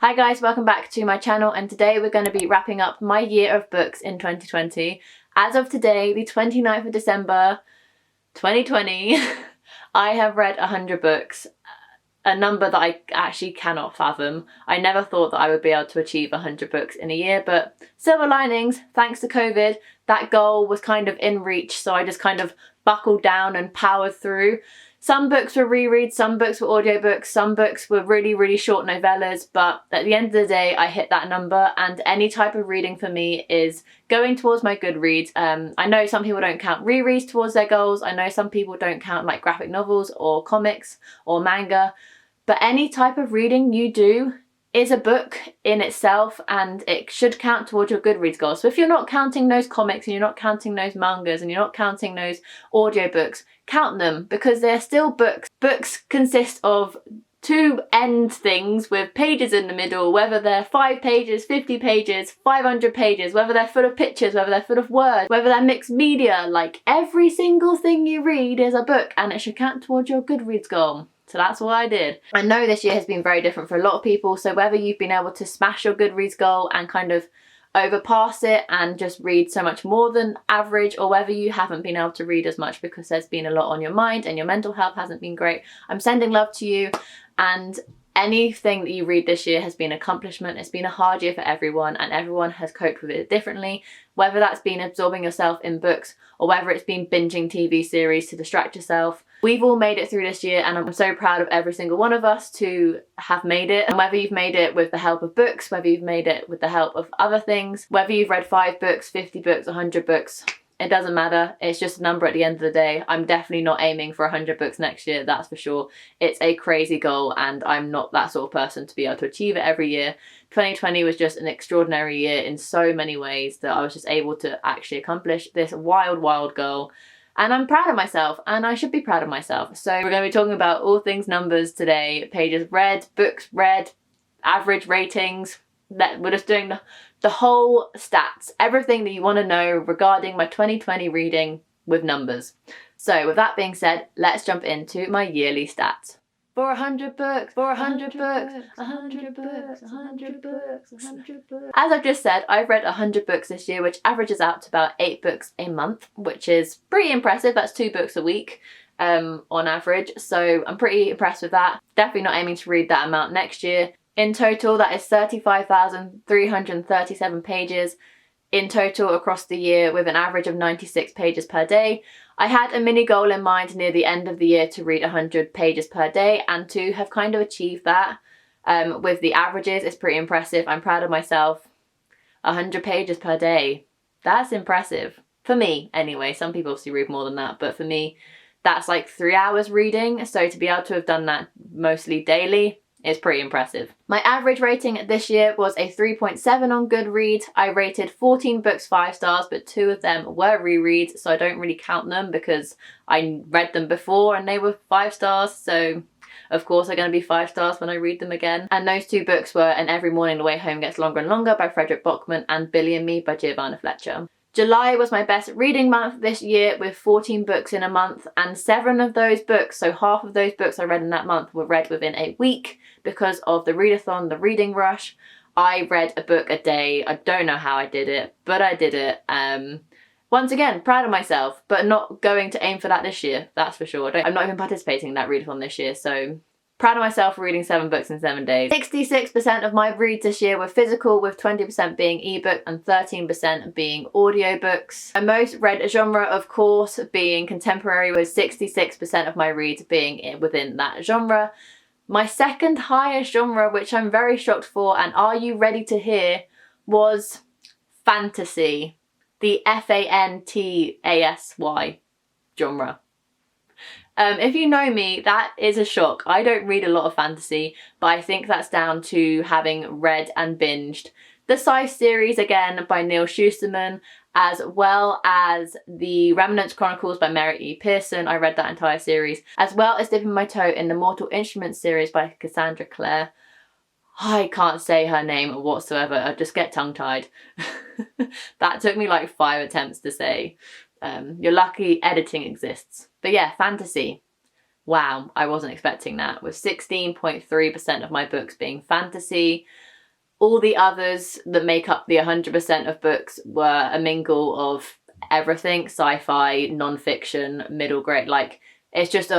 Hi guys, welcome back to my channel, and today we're going to be wrapping up my year of books in 2020. As of today, the 29th of December 2020, I have read 100 books, a number that I actually cannot fathom. I never thought that I would be able to achieve 100 books in a year, but silver linings, thanks to COVID, that goal was kind of in reach, so I just kind of buckled down and powered through. Some books were rereads, some books were audiobooks, some books were really short novellas, but at the end of the day I hit that number, and any type of reading for me is going towards my Goodreads. I know some people don't count rereads towards their goals, I know some people don't count like graphic novels or comics or manga, but any type of reading you do is a book in itself, and it should count towards your Goodreads goals. So if you're not counting those comics and you're not counting those mangas and you're not counting those audiobooks, count them, because they're still books. Books consist of two end things with pages in the middle, whether they're 5 pages, 50 pages, 500 pages, whether they're full of pictures, whether they're full of words, whether they're mixed media. Like, every single thing you read is a book, and it should count towards your Goodreads goal. So that's what I did. I know this year has been very different for a lot of people, so whether you've been able to smash your Goodreads goal and kind of overpass it and just read so much more than average, or whether you haven't been able to read as much because there's been a lot on your mind and your mental health hasn't been great, I'm sending love to you. And anything that you read this year has been an accomplishment. It's been a hard year for everyone, and everyone has coped with it differently, whether that's been absorbing yourself in books or whether it's been binging TV series to distract yourself. We've all made it through this year, and I'm so proud of every single one of us to have made it. And whether you've made it with the help of books, whether you've made it with the help of other things, whether you've read 5 books, 50 books, 100 books, it doesn't matter. It's just a number at the end of the day. I'm definitely not aiming for 100 books next year, that's for sure. It's a crazy goal, and I'm not that sort of person to be able to achieve it every year. 2020 was just an extraordinary year in so many ways that I was just able to actually accomplish this wild goal. And I'm proud of myself, and I should be proud of myself. So we're going to be talking about all things numbers today. Pages read, books read, average ratings. We're just doing the whole stats, everything that you want to know regarding my 2020 reading with numbers. So with that being said, let's jump into my yearly stats. For 100 books, for 100 books, 100 books, 100 books, 100 books. As I've just said, I've read 100 books this year, which averages out to about 8 books a month, which is pretty impressive. That's 2 books a week on average. So I'm pretty impressed with that. Definitely not aiming to read that amount next year. In total, that is 35,337 pages in total across the year, with an average of 96 pages per day. I had a mini goal in mind near the end of the year to read 100 pages per day, and to have kind of achieved that with the averages is pretty impressive. I'm proud of myself. 100 pages per day. That's impressive. For me, anyway. Some people obviously read more than that, but for me, that's like 3 hours reading. So to be able to have done that mostly daily, it's pretty impressive. My average rating this year was a 3.7 on Goodreads. I rated 14 books 5 stars, but 2 of them were rereads, so I don't really count them because I read them before and they were 5 stars, so of course they're going to be 5 stars when I read them again. And those 2 books were And Every Morning the Way Home Gets Longer and Longer by Fredrick and Billy and Me by Giovanna Fletcher. July was my best reading month this year, with 14 books in a month, and 7 of those books, so half of those books I read in that month, were read within a week because of the readathon, the reading rush. I read a book a day. I don't know how I did it, but I did it. Once again, proud of myself, but not going to aim for that this year, that's for sure. I'm not even participating in that readathon this year, so proud of myself for reading 7 books in 7 days. 66% of my reads this year were physical, with 20% being ebook and 13% being audiobooks. My most read genre, of course, being contemporary, with 66% of my reads being within that genre. My second highest genre, which I'm very shocked for, and are you ready to hear, was fantasy. The fantasy genre. If you know me, that is a shock. I don't read a lot of fantasy, but I think that's down to having read and binged the Scythe series again by Neal Shusterman, as well as the Remnants Chronicles by Meredith Pearson. I read that entire series, as well as dipping my toe in the Mortal Instruments series by Cassandra Clare. I can't say her name whatsoever. I just get tongue-tied. That took me like 5 attempts to say. You're lucky editing exists. But yeah, fantasy. Wow, I wasn't expecting that. With 16.3% of my books being fantasy. All the others that make up the 100% of books were a mingle of everything, sci-fi, non-fiction, middle grade, like it's just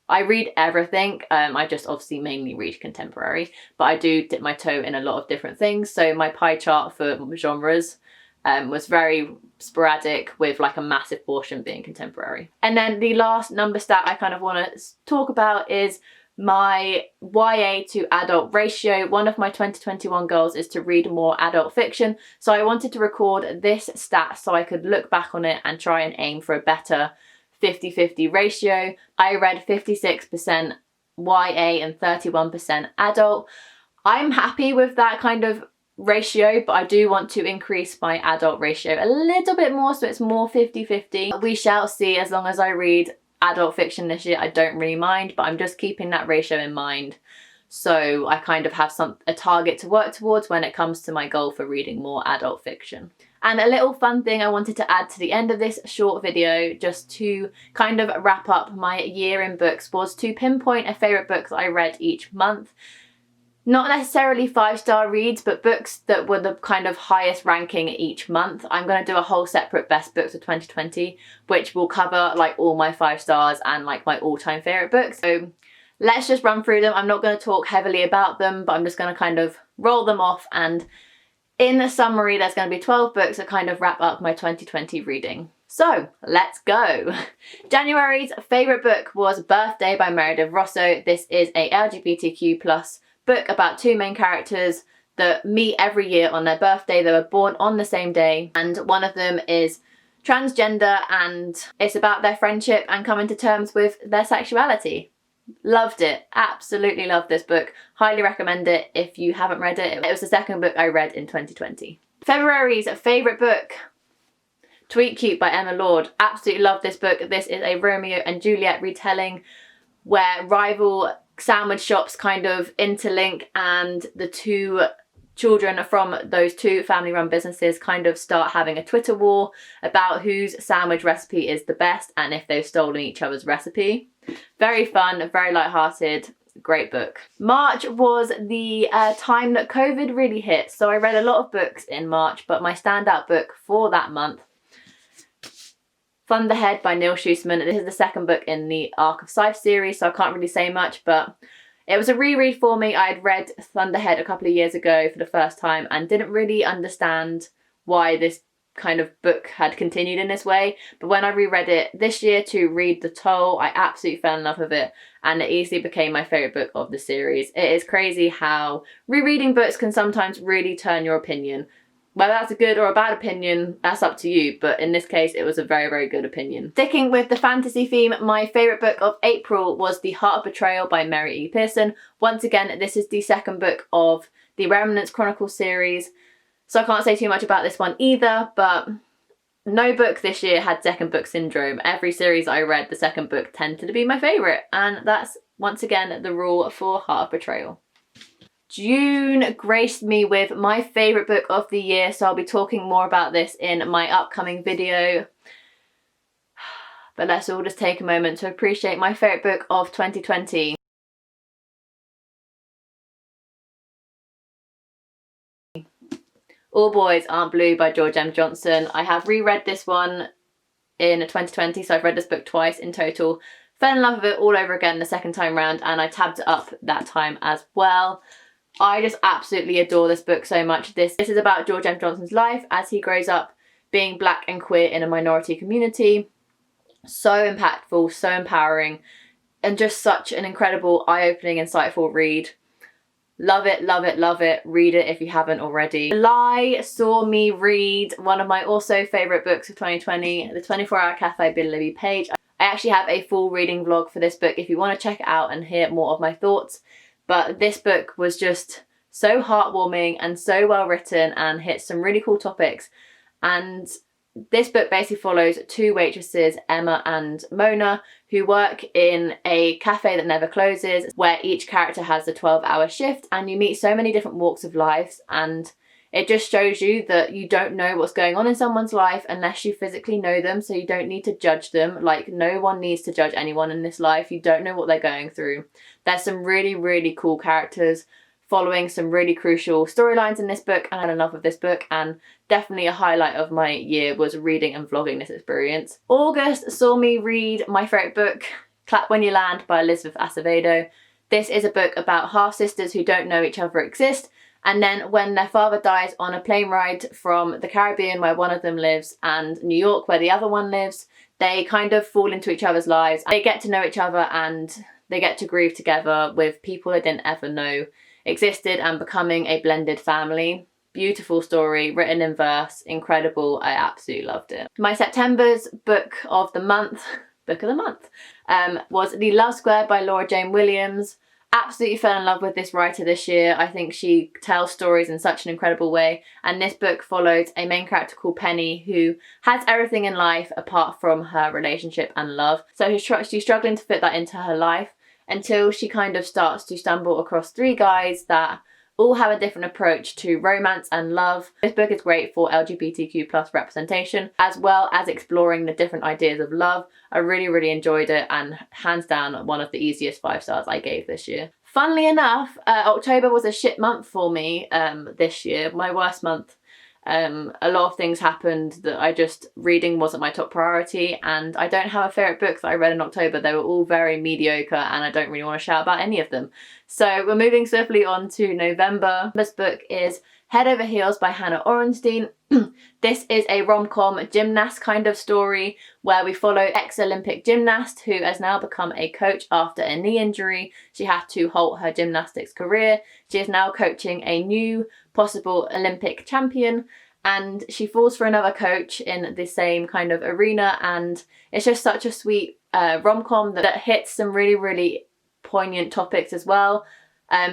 I read everything. I just obviously mainly read contemporary, but I do dip my toe in a lot of different things. So my pie chart for genres was very sporadic, with like a massive portion being contemporary. And then the last number stat I kind of want to talk about is my YA to adult ratio. One of my 2021 goals is to read more adult fiction, so I wanted to record this stat so I could look back on it and try and aim for a better 50-50 ratio. I read 56% YA and 31% adult. I'm happy with that kind of ratio, but I do want to increase my adult ratio a little bit more, so it's more 50-50. We shall see. As long as I read adult fiction this year, I don't really mind, but I'm just keeping that ratio in mind, so I kind of have a target to work towards when it comes to my goal for reading more adult fiction. And a little fun thing I wanted to add to the end of this short video, just to kind of wrap up my year in books, was to pinpoint a favourite book that I read each month. Not necessarily 5-star reads, but books that were the kind of highest ranking each month. I'm going to do a whole separate best books of 2020, which will cover like all my 5 stars and like my all-time favourite books. So let's just run through them. I'm not going to talk heavily about them, but I'm just going to kind of roll them off, and in the summary there's going to be 12 books that kind of wrap up my 2020 reading. So let's go. January's favourite book was Birthday by Meredith Russo. This is a LGBTQ+ book about 2 main characters that meet every year on their birthday. They were born on the same day, and one of them is transgender, and it's about their friendship and coming to terms with their sexuality. Loved it. Absolutely loved this book. Highly recommend it if you haven't read it. It was the second book I read in 2020. February's favourite book, Tweet Cute by Emma Lord. Absolutely love this book. This is a Romeo and Juliet retelling where rival sandwich shops kind of interlink, and the 2 children from those 2 family-run businesses kind of start having a Twitter war about whose sandwich recipe is the best and if they've stolen each other's recipe. Very fun, very light-hearted, great book. March was the time that COVID really hit, so I read a lot of books in March, but my standout book for that month, Thunderhead by Neal Shusterman. This is the second book in the Arc of Scythe series, so I can't really say much, but it was a reread for me. I had read Thunderhead a couple of years ago for the first time and didn't really understand why this kind of book had continued in this way, but when I reread it this year to read The Toll, I absolutely fell in love with it, and it easily became my favourite book of the series. It is crazy how rereading books can sometimes really turn your opinion. Whether that's a good or a bad opinion, that's up to you, but in this case it was a very, very good opinion. Sticking with the fantasy theme, my favourite book of April was The Heart of Betrayal by Mary E. Pearson. Once again, this is the second book of the Remnants Chronicles series, so I can't say too much about this one either, but no book this year had second book syndrome. Every series I read, the second book tended to be my favourite, and that's once again the rule for Heart of Betrayal. June graced me with my favourite book of the year, so I'll be talking more about this in my upcoming video. But let's all just take a moment to appreciate my favourite book of 2020. All Boys Aren't Blue by George M. Johnson. I have reread this one in 2020, so I've read this book twice in total. Fell in love with it all over again the second time round, and I tabbed it up that time as well. I just absolutely adore this book so much. This is about George M. Johnson's life as he grows up being black and queer in a minority community. So impactful, so empowering, and just such an incredible, eye-opening, insightful read. Love it, love it, love it. Read it if you haven't already. July saw me read one of my also favourite books of 2020, The 24-Hour Cafe by Libby Paige. I actually have a full reading vlog for this book if you want to check it out and hear more of my thoughts. But this book was just so heartwarming and so well written and hit some really cool topics. And this book basically follows 2 waitresses, Emma and Mona, who work in a cafe that never closes, where each character has a 12-hour shift, and you meet so many different walks of life, and it just shows you that you don't know what's going on in someone's life unless you physically know them, so you don't need to judge them. Like, no one needs to judge anyone in this life. You don't know what they're going through. There's some really, really cool characters. following some really crucial storylines in this book, and I love of this book, and definitely a highlight of my year was reading and vlogging this experience. August saw me read my favourite book, Clap When You Land by Elizabeth Acevedo. This is a book about half-sisters who don't know each other exist, and then when their father dies on a plane ride from the Caribbean where one of them lives and New York where the other one lives, they kind of fall into each other's lives. They get to know each other and they get to grieve together with people they didn't ever know existed and becoming a blended family. Beautiful story, written in verse, incredible. I absolutely loved it. My September's book of the month was The Love Square by Laura Jane Williams. Absolutely fell in love with this writer this year. I think she tells stories in such an incredible way, and this book follows a main character called Penny who has everything in life apart from her relationship and love. So she's struggling to fit that into her life until she kind of starts to stumble across three guys that all have a different approach to romance and love. This book is great for LGBTQ+ representation, as well as exploring the different ideas of love. I really enjoyed it, and hands down one of the easiest 5 stars I gave this year. Funnily enough, October was a shit month for me this year, my worst month. A lot of things happened that reading wasn't my top priority, and I don't have a favourite book that I read in October. They were all very mediocre and I don't really want to shout about any of them. So we're moving swiftly on to November. This book is Head Over Heels by Hannah Orenstein. This is a rom-com gymnast kind of story where we follow ex-Olympic gymnast who has now become a coach after a knee injury. She had to halt her gymnastics career. She is now coaching a new possible Olympic champion, and she falls for another coach in the same kind of arena, and it's just such a sweet rom-com that hits some really poignant topics as well.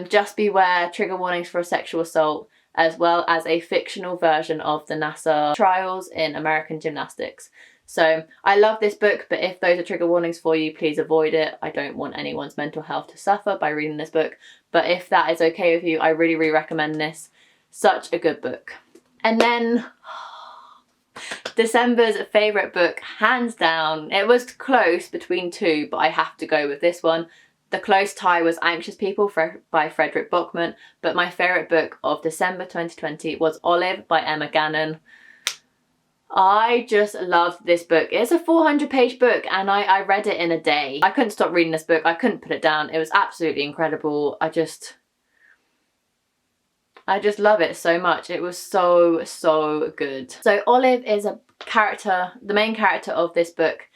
Just beware, trigger warnings for sexual assault, as well as a fictional version of the NASA trials in American gymnastics. So I love this book, but if those are trigger warnings for you, please avoid it. I don't want anyone's mental health to suffer by reading this book, but if that is okay with you, I really recommend this. Such a good book. And then December's favourite book, hands down. It was close between two, but I have to go with this one. The close tie was Anxious People by Fredrick, but my favourite book of December 2020 was Olive by Emma Gannon. I just loved this book. It's a 400-page book and I read it in a day. I couldn't stop reading this book. I couldn't put it down. It was absolutely incredible. I just love it so much. It was so good. So Olive is the main character of this book,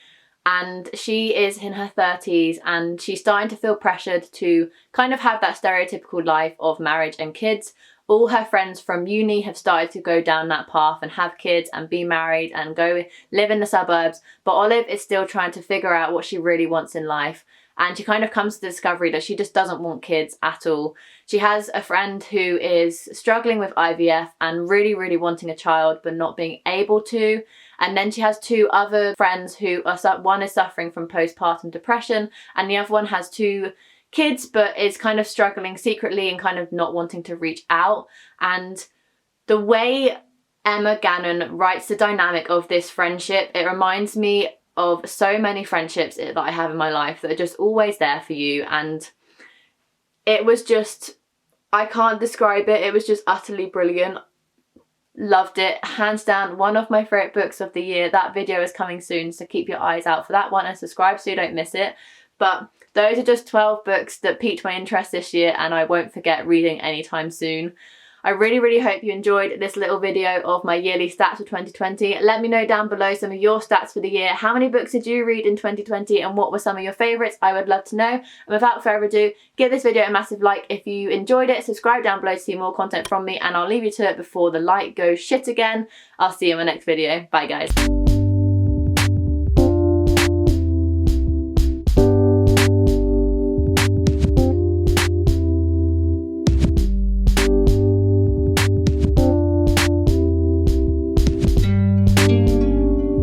and she is in her 30s and she's starting to feel pressured to kind of have that stereotypical life of marriage and kids. All her friends from uni have started to go down that path and have kids and be married and go live in the suburbs, but Olive is still trying to figure out what she really wants in life. And she kind of comes to the discovery that she just doesn't want kids at all. She has a friend who is struggling with IVF and really wanting a child but not being able to. And then she has two other friends who one is suffering from postpartum depression and the other one has 2 kids but is kind of struggling secretly and kind of not wanting to reach out. And the way Emma Gannon writes the dynamic of this friendship, it reminds me of so many friendships that I have in my life that are just always there for you, and it was just, I can't describe it, it was just utterly brilliant. Loved it, hands down one of my favourite books of the year. That video is coming soon, so keep your eyes out for that one and subscribe so you don't miss it. But those are just 12 books that piqued my interest this year and I won't forget reading anytime soon. I really hope you enjoyed this little video of my yearly stats for 2020. Let me know down below some of your stats for the year. How many books did you read in 2020 and what were some of your favourites? I would love to know. And without further ado, give this video a massive like if you enjoyed it. Subscribe down below to see more content from me, and I'll leave you to it before the light goes shit again. I'll see you in my next video. Bye guys.